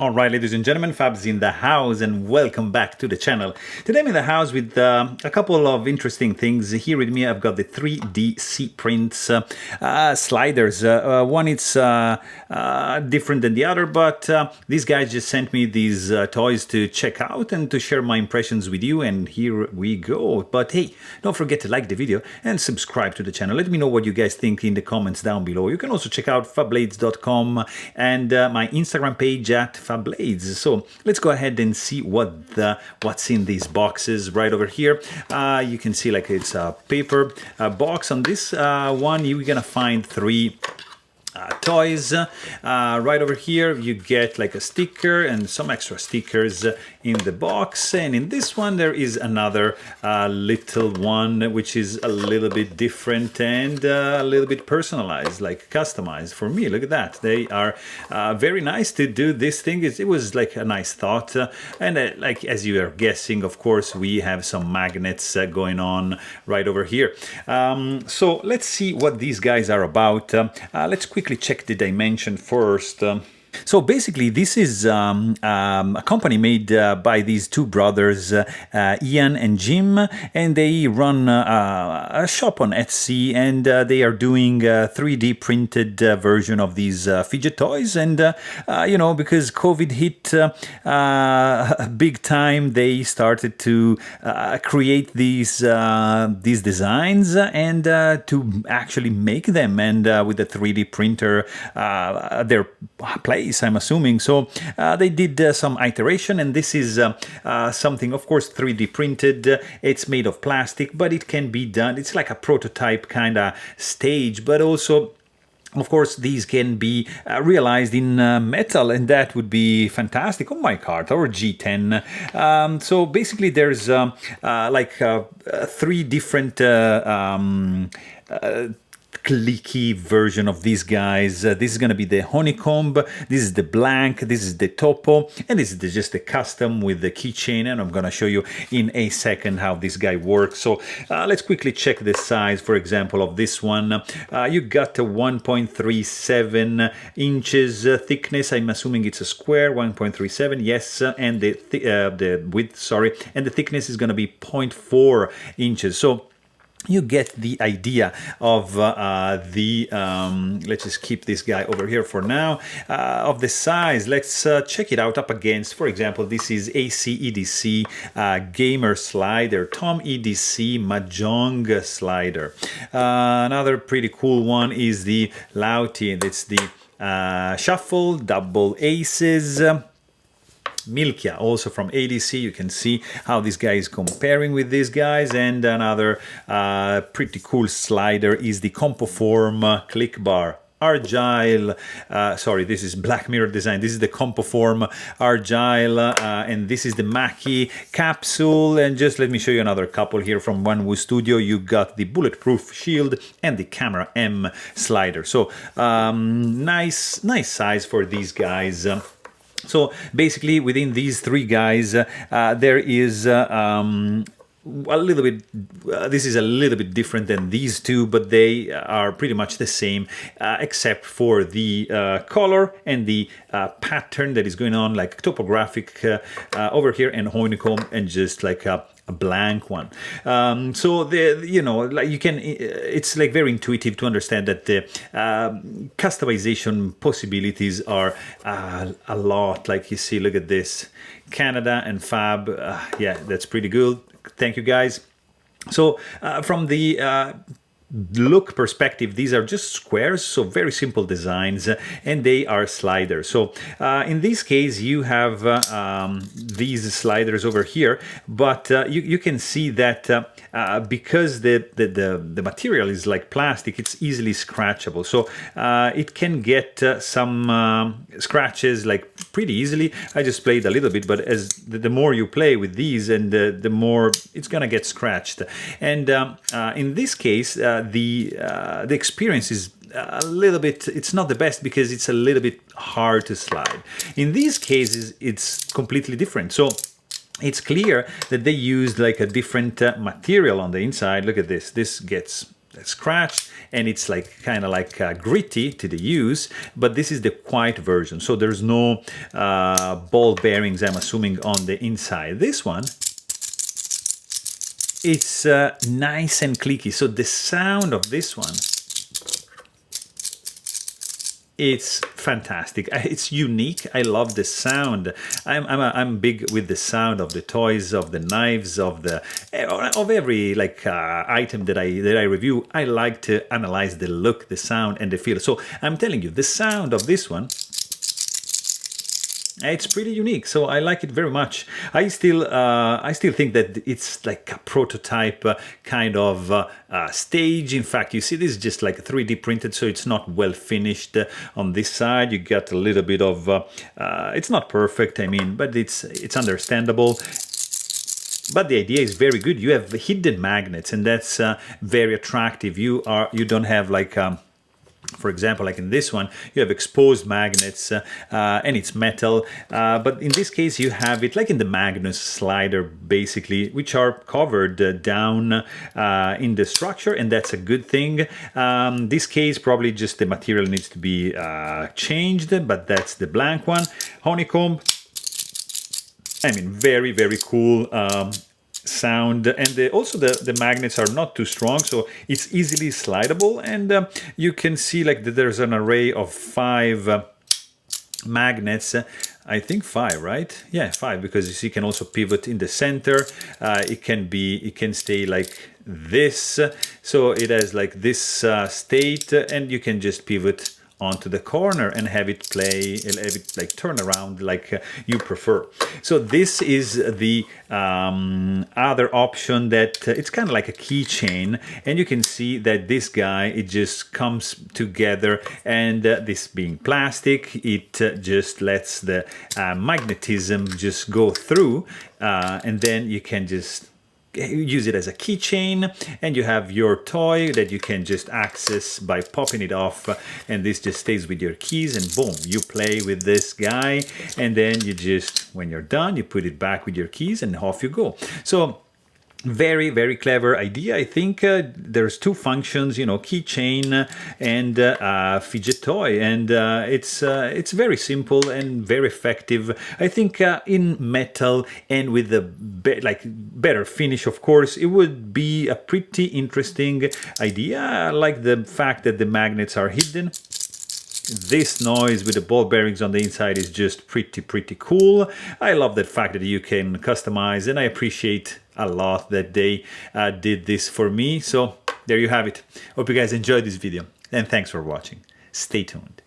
Alright, ladies and gentlemen, Fab's in the house and welcome back to the channel. Today I'm in the house with a couple of interesting things. Here with me I've got the 3D Prints sliders. One is different than the other, but these guys just sent me these toys to check out and to share my impressions with you, and here we go. But hey, don't forget to like the video and subscribe to the channel. Let me know what you guys think in the comments down below. You can also check out fablades.com and my Instagram page at Fablades. So let's go ahead and see what's in these boxes right over here. You can see like it's a paper box. On this one you're gonna find three toys. Right over here you get like a sticker and some extra stickers in the box, and in this one there is another little one which is a little bit different and a little bit personalized, like customized for me. Look at that. They are very nice to do this thing. It was like a nice thought, and like as you are guessing, of course we have some magnets going on right over here. So let's see what these guys are about. Let's quickly check the dimension first. So basically this is a company made by these two brothers, Ian and Jim, and they run a shop on Etsy, and they are doing a 3D printed version of these fidget toys. And you know, because COVID hit big time, they started to create these designs and to actually make them, and with the 3D printer their place, I'm assuming. So they did some iteration, and this is something, of course, 3D printed. It's made of plastic, but it can be done. It's like a prototype kind of stage, but also, of course, these can be realized in metal, and that would be fantastic on my cart or G10. So basically there's like three different clicky version of these guys. This is going to be the honeycomb, this is the blank, this is the topo, and this is just the custom with the keychain, and I'm going to show you in a second how this guy works. So let's quickly check the size, for example, of this one. You got a 1.37 inches thickness. I'm assuming it's a square. 1.37, yes, and the width, sorry, and the thickness is going to be 0.4 inches. So you get the idea of let's just keep this guy over here for now, of the size. Let's check it out up against, for example, this is AC EDC gamer slider, Tom EDC Mahjong slider. Another pretty cool one is the Lauti. It's the Shuffle Double Aces. Milkia, also from ADC. You can see how this guy is comparing with these guys. And another pretty cool slider is the Compoform Click Bar Argyle. Sorry, this is Black Mirror Design. This is the Compoform Argyle, and this is the Mackie Capsule. And just let me show you another couple here from Wanwu Studio. You got the Bulletproof Shield and the Camera M slider. So nice size for these guys. So basically within these three guys there is a little bit, this is a little bit different than these two, but they are pretty much the same, except for the color and the pattern that is going on, like topographic over here, and honeycomb, and just like a blank one. So the, you know, like you can, it's like very intuitive to understand that the customization possibilities are a lot. Like you see, look at this, Canada and Fab. Yeah, that's pretty good. Thank you guys. So from the look perspective, these are just squares, so very simple designs, and they are sliders. So in this case you have these sliders over here, but you can see that because the material is like plastic, it's easily scratchable. So it can get some scratches like pretty easily. I just played a little bit, but as the more you play with these, and the more it's gonna get scratched. And in this case the experience is a little bit, it's not the best because it's a little bit hard to slide. In these cases it's completely different. So it's clear that they used like a different material on the inside. Look at this. This gets scratched, and it's like kind of like gritty to the use, but this is the quiet version, so there's no ball bearings, I'm assuming, on the inside. This one, it's nice and clicky, so the sound of this one, it's fantastic. It's unique. I love the sound. I'm big with the sound of the toys, of the knives, of every like item that I review. I like to analyze the look, the sound, and the feel. So I'm telling you, the sound of this one, it's pretty unique, so I like it very much. I still think that it's like a prototype kind of stage. In fact, you see, this is just like 3D printed, so it's not well finished. On this side, you got a little bit of. It's not perfect, I mean, but it's understandable. But the idea is very good. You have hidden magnets, and that's very attractive. You don't have like. For example, like in this one, you have exposed magnets and it's metal, but in this case you have it like in the Magnus slider, basically, which are covered down in the structure, and that's a good thing. This case, probably just the material needs to be changed, but that's the blank one. Honeycomb, I mean, very, very cool. Sound, and also the magnets are not too strong, so it's easily slidable, and you can see like that there's an array of 5 magnets. I think 5, right? Yeah, 5, because you see you can also pivot in the center. It can stay like this, so it has like this state, and you can just pivot onto the corner and have it like turn around like you prefer. So this is the other option, that it's kind of like a keychain, and you can see that this guy, it just comes together, and this being plastic, it just lets the magnetism just go through, and then you can just use it as a keychain, and you have your toy that you can just access by popping it off, and this just stays with your keys, and boom, you play with this guy, and then you just, when you're done, you put it back with your keys and off you go. So very, very clever idea. I think there's 2 functions, you know, keychain and fidget toy, and it's very simple and very effective. I think in metal and with the better finish, of course, it would be a pretty interesting idea. I like the fact that the magnets are hidden. This noise with the ball bearings on the inside is just pretty cool. I love the fact that you can customize, and I appreciate a lot that they did this for me. So there you have it. Hope you guys enjoyed this video, and thanks for watching. Stay tuned.